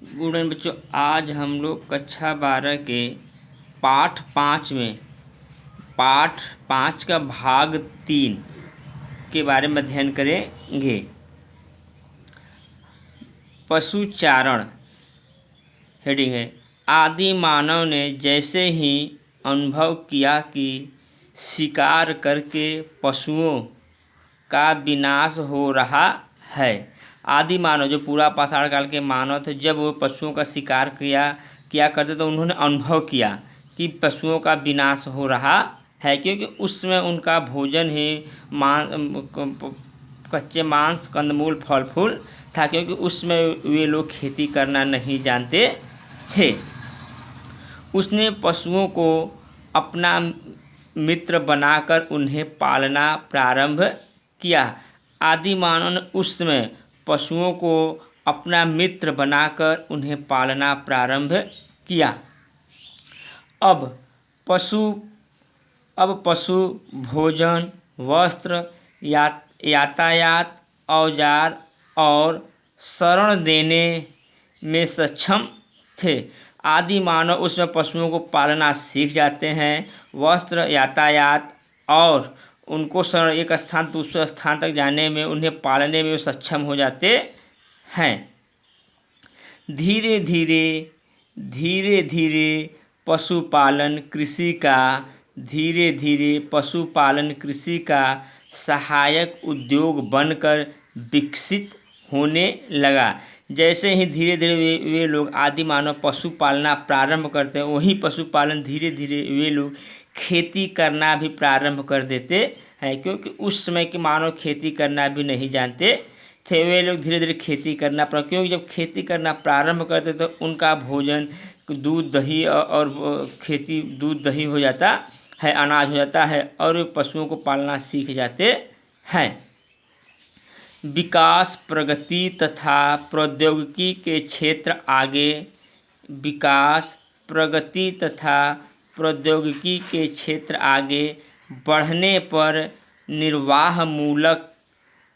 Good morning बच्चों। आज हम लोग कक्षा 12 के पाठ 5 में पाठ 5 का भाग 3 के बारे में अध्ययन करेंगे। पशुचारण हेडिंग है। आदि मानव ने जैसे ही अनुभव किया कि शिकार करके पशुओं का विनाश हो रहा है। आदि मानव जो पूरा पाषाण काल के मानव थे, जब वो पशुओं का शिकार किया करते तो उन्होंने अनुभव किया कि पशुओं का विनाश हो रहा है, क्योंकि उस समय उनका भोजन ही कच्चे मांस, कंदमूल, फल फूल था, क्योंकि उसमें वे लोग खेती करना नहीं जानते थे। उसने पशुओं को अपना मित्र बनाकर उन्हें पालना प्रारंभ किया। आदि मानव ने उस समय पशुओं को अपना मित्र बनाकर उन्हें पालना प्रारंभ किया। अब पशु भोजन, वस्त्र, यातायात, औजार और शरण देने में सक्षम थे। आदि मानव उसमें पशुओं को पालना सीख जाते हैं। वस्त्र, यातायात और उनको एक स्थान दूसरे स्थान तक जाने में, उन्हें पालने में सक्षम हो जाते हैं। धीरे धीरे पशुपालन कृषि का सहायक उद्योग बनकर विकसित होने लगा। जैसे ही धीरे धीरे वे लोग आदि मानव पशु पालना प्रारंभ करते हैं, वही पशुपालन धीरे धीरे वे लोग खेती करना भी प्रारंभ कर देते हैं, क्योंकि उस समय के मानव खेती करना भी नहीं जानते थे। वे लोग धीरे धीरे खेती करना क्योंकि जब खेती करना प्रारंभ करते तो उनका भोजन दूध दही और खेती दूध दही हो जाता है, अनाज हो जाता है, और वे पशुओं को पालना सीख जाते हैं। विकास, प्रगति तथा प्रौद्योगिकी के क्षेत्र आगे बढ़ने पर निर्वाहमूलक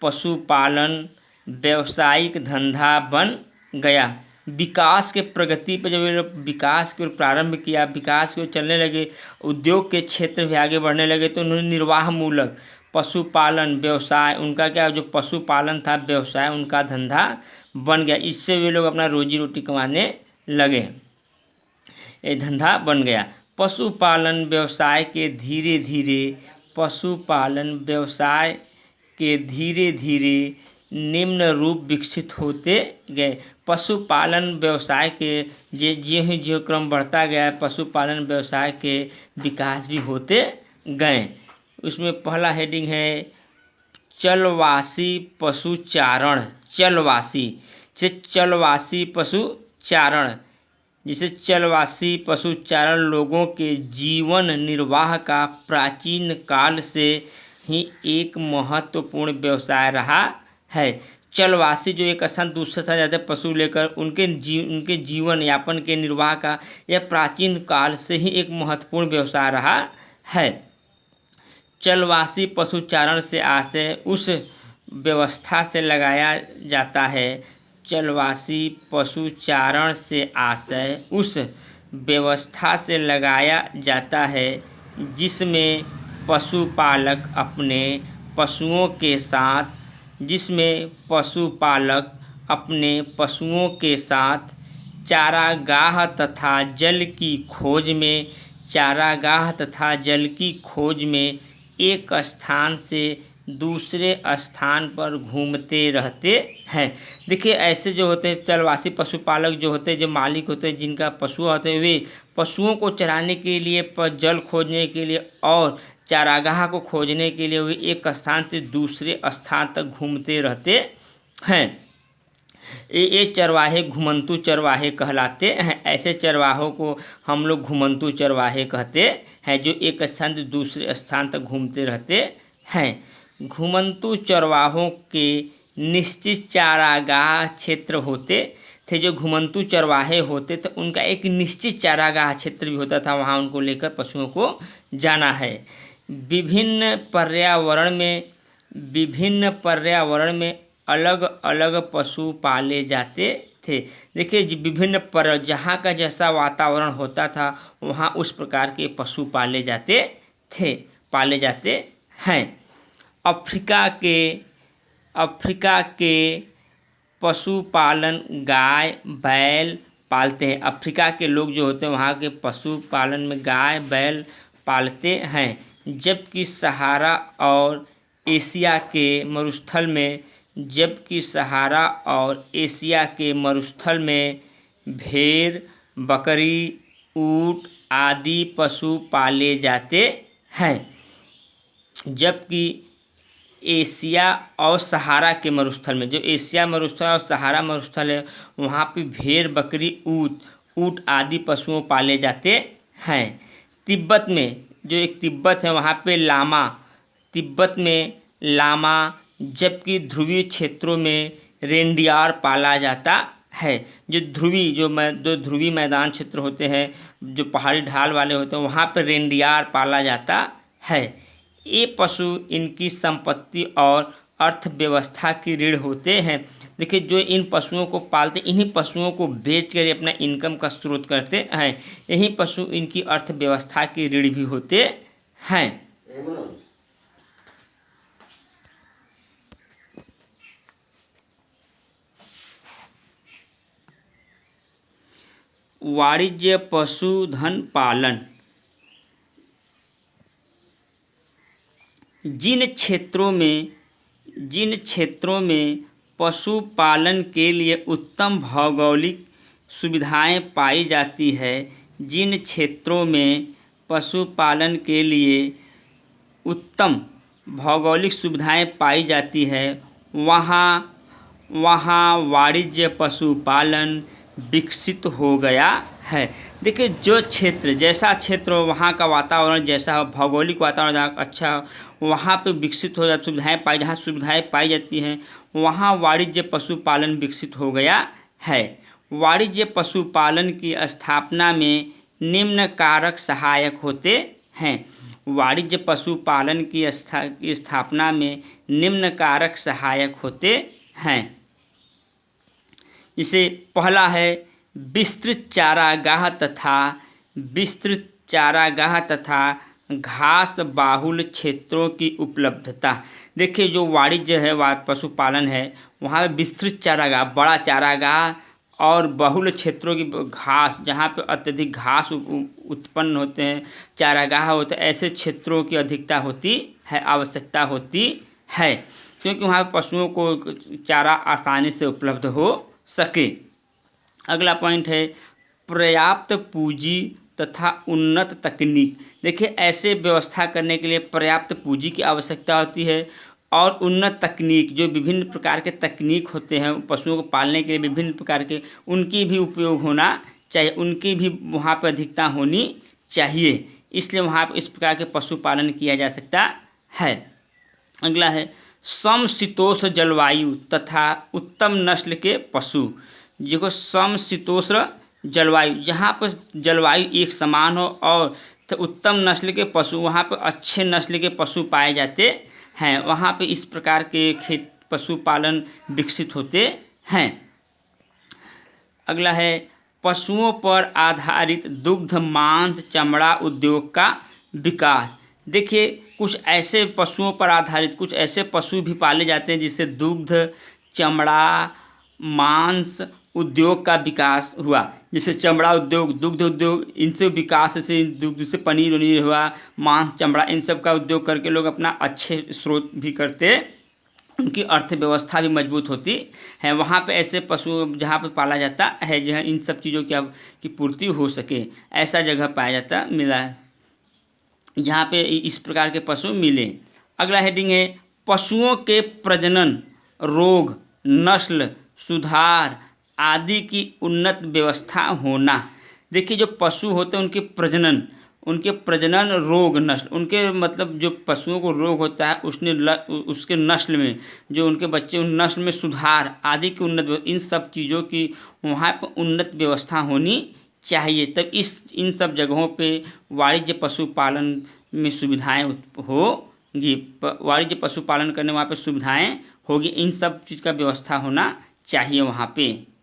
पशुपालन व्यावसायिक धंधा बन गया। विकास के प्रगति पर जब ये लोग विकास को प्रारंभ किया, विकास को चलने लगे, उद्योग के क्षेत्र में आगे बढ़ने लगे, तो उन्होंने निर्वाहमूलक पशुपालन व्यवसाय, उनका क्या जो पशुपालन था व्यवसाय, उनका धंधा बन गया। इससे वे लोग अपना रोजी रोटी कमाने लगे, ये धंधा बन गया। पशुपालन व्यवसाय के धीरे धीरे निम्न रूप विकसित होते गए। पशुपालन व्यवसाय के ज्यों क्रम बढ़ता गया, पशुपालन व्यवसाय के विकास भी होते गए। उसमें पहला हेडिंग है चलवासी पशुचारण। चलवासी पशुचारण, जिसे चलवासी पशुचारण लोगों के जीवन निर्वाह का प्राचीन काल से ही एक महत्वपूर्ण व्यवसाय रहा है। चलवासी जो एक स्थान दूसरे स्थान जाते पशु लेकर, उनके जीवन यापन के निर्वाह का यह प्राचीन काल से ही एक महत्वपूर्ण व्यवसाय रहा है। चलवासी पशुचारण से आशय उस व्यवस्था से लगाया जाता है। चलवासी पशुचारण से आशय उस व्यवस्था से लगाया जाता है जिसमें पशुपालक अपने पशुओं के साथ चारागाह तथा जल की खोज में एक स्थान से दूसरे स्थान पर घूमते रहते हैं। देखिए, ऐसे जो होते हैं चलवासी पशुपालक जो होते हैं, जो मालिक होते हैं, जिनका पशु होते हैं, वे पशुओं को चराने के लिए, जल खोजने के लिए और चारागाह को खोजने के लिए वे एक स्थान से दूसरे स्थान तक घूमते रहते हैं। ये चरवाहे घुमंतू चरवाहे कहलाते हैं। ऐसे चरवाहों को हम लोग घुमंतू चरवाहे कहते हैं, जो एक स्थान से दूसरे स्थान तक घूमते रहते हैं। घुमंतू चरवाहों के निश्चित चारागाह क्षेत्र होते थे। जो घुमंतू चरवाहे होते थे उनका एक निश्चित चारागाह क्षेत्र भी होता था, वहाँ उनको लेकर पशुओं को जाना है। विभिन्न पर्यावरण में अलग अलग पशु पाले जाते थे। देखिए विभिन्न पर जहाँ का जैसा वातावरण होता था वहाँ उस प्रकार के पशु पाले जाते हैं। अफ्रीका के पशुपालन गाय बैल पालते हैं। अफ्रीका के लोग जो होते हैं वहाँ के पशुपालन में गाय बैल पालते हैं, जबकि सहारा और एशिया के मरुस्थल में भेड़ बकरी ऊँट आदि पशु पाले जाते हैं। जबकि एशिया और सहारा के मरुस्थल में, जो एशिया मरुस्थल और सहारा मरुस्थल है वहाँ पे भेड़ बकरी ऊँट आदि पशुओं पाले जाते हैं। तिब्बत में जो एक तिब्बत है वहाँ पे तिब्बत में लामा, जबकि ध्रुवीय क्षेत्रों में रेंडियर पाला जाता है। जो ध्रुवीय मैदान क्षेत्र होते हैं, जो पहाड़ी ढाल वाले होते हैं वहाँ पर रेंडियर पाला जाता है। ये पशु इनकी संपत्ति और अर्थव्यवस्था की रीढ़ होते हैं। देखिए जो इन पशुओं को पालते इन्हीं पशुओं को बेच कर अपना इनकम का स्रोत करते हैं। यही पशु इनकी अर्थव्यवस्था की रीढ़ भी होते हैं। वाणिज्य पशुधन पालन। जिन क्षेत्रों में पशुपालन के लिए उत्तम भौगोलिक सुविधाएं पाई जाती है, वहाँ वाणिज्य पशुपालन विकसित हो गया है। देखिए जो क्षेत्र जैसा क्षेत्र हो वहाँ का वातावरण जैसा हो, भौगोलिक वातावरण जहाँ अच्छा हो वहाँ पे विकसित हो जाती जहाँ सुविधाएं पाई जाती हैं वहाँ वाणिज्य पशुपालन विकसित हो गया है। वाणिज्य पशुपालन की स्थापना में निम्न कारक सहायक होते हैं। वाणिज्य पशुपालन की स्थापना में निम्न कारक सहायक होते हैं। जिसे पहला है विस्तृत चारागाह तथा घास बाहुल क्षेत्रों की उपलब्धता। देखिए जो वाणिज्य है पशुपालन है वहाँ विस्तृत चारागाह, बड़ा चारागाह और बहुल क्षेत्रों की घास, जहाँ पे अत्यधिक घास उत्पन्न होते हैं, चारागाह होते हैं, ऐसे क्षेत्रों की अधिकता होती है, आवश्यकता होती है, क्योंकि वहाँ पशुओं को चारा आसानी से उपलब्ध हो सके। अगला पॉइंट है पर्याप्त पूंजी तथा उन्नत तकनीक। देखिए ऐसे व्यवस्था करने के लिए पर्याप्त पूंजी की आवश्यकता होती है और उन्नत तकनीक, जो विभिन्न प्रकार के तकनीक होते हैं पशुओं को पालने के लिए विभिन्न प्रकार के, उनकी भी उपयोग होना चाहिए, उनकी भी वहाँ पर अधिकता होनी चाहिए, इसलिए वहाँ पर इस प्रकार के पशुपालन किया जा सकता है। अगला है समशीतोष्ण जलवायु तथा उत्तम नस्ल के पशु। देखो समशीतोष्ण जलवायु, जहाँ पर जलवायु एक समान हो और उत्तम नस्ल के पशु, वहाँ पर अच्छे नस्ल के पशु पाए जाते हैं, वहाँ पे इस प्रकार के पशुपालन विकसित होते हैं। अगला है पशुओं पर आधारित दुग्ध मांस चमड़ा उद्योग का विकास। देखिए कुछ ऐसे पशुओं पर आधारित कुछ ऐसे पशु भी पाले जाते हैं जिससे दुग्ध चमड़ा मांस उद्योग का विकास हुआ, जैसे चमड़ा उद्योग, दुग्ध उद्योग, इनसे विकास से दुग्ध से पनीर वनीर हुआ, मांस चमड़ा, इन सब का उद्योग करके लोग अपना अच्छे स्रोत भी करते, उनकी अर्थव्यवस्था भी मजबूत होती है। वहाँ पे ऐसे पशु जहाँ पे पाला जाता है जहाँ इन सब चीज़ों की पूर्ति हो सके, ऐसा जगह पाया जाता मिला जहाँ पे इस प्रकार के पशु मिले। अगला हेडिंग है पशुओं के प्रजनन, रोग, नस्ल सुधार आदि की उन्नत व्यवस्था होना। देखिए जो पशु होते हैं उनके प्रजनन रोग नस्ल, उनके मतलब जो पशुओं को रोग होता है उसके नस्ल में जो उनके बच्चे उन नस्ल में सुधार आदि की उन्नत, इन सब चीज़ों की वहाँ पर उन्नत व्यवस्था होनी चाहिए, तब इन सब जगहों पे वाणिज्य पशुपालन में सुविधाएं होगी, वाणिज्य पशुपालन करने वहाँ पे सुविधाएं होगी, इन सब चीज़ का व्यवस्था होना चाहिए वहाँ पे।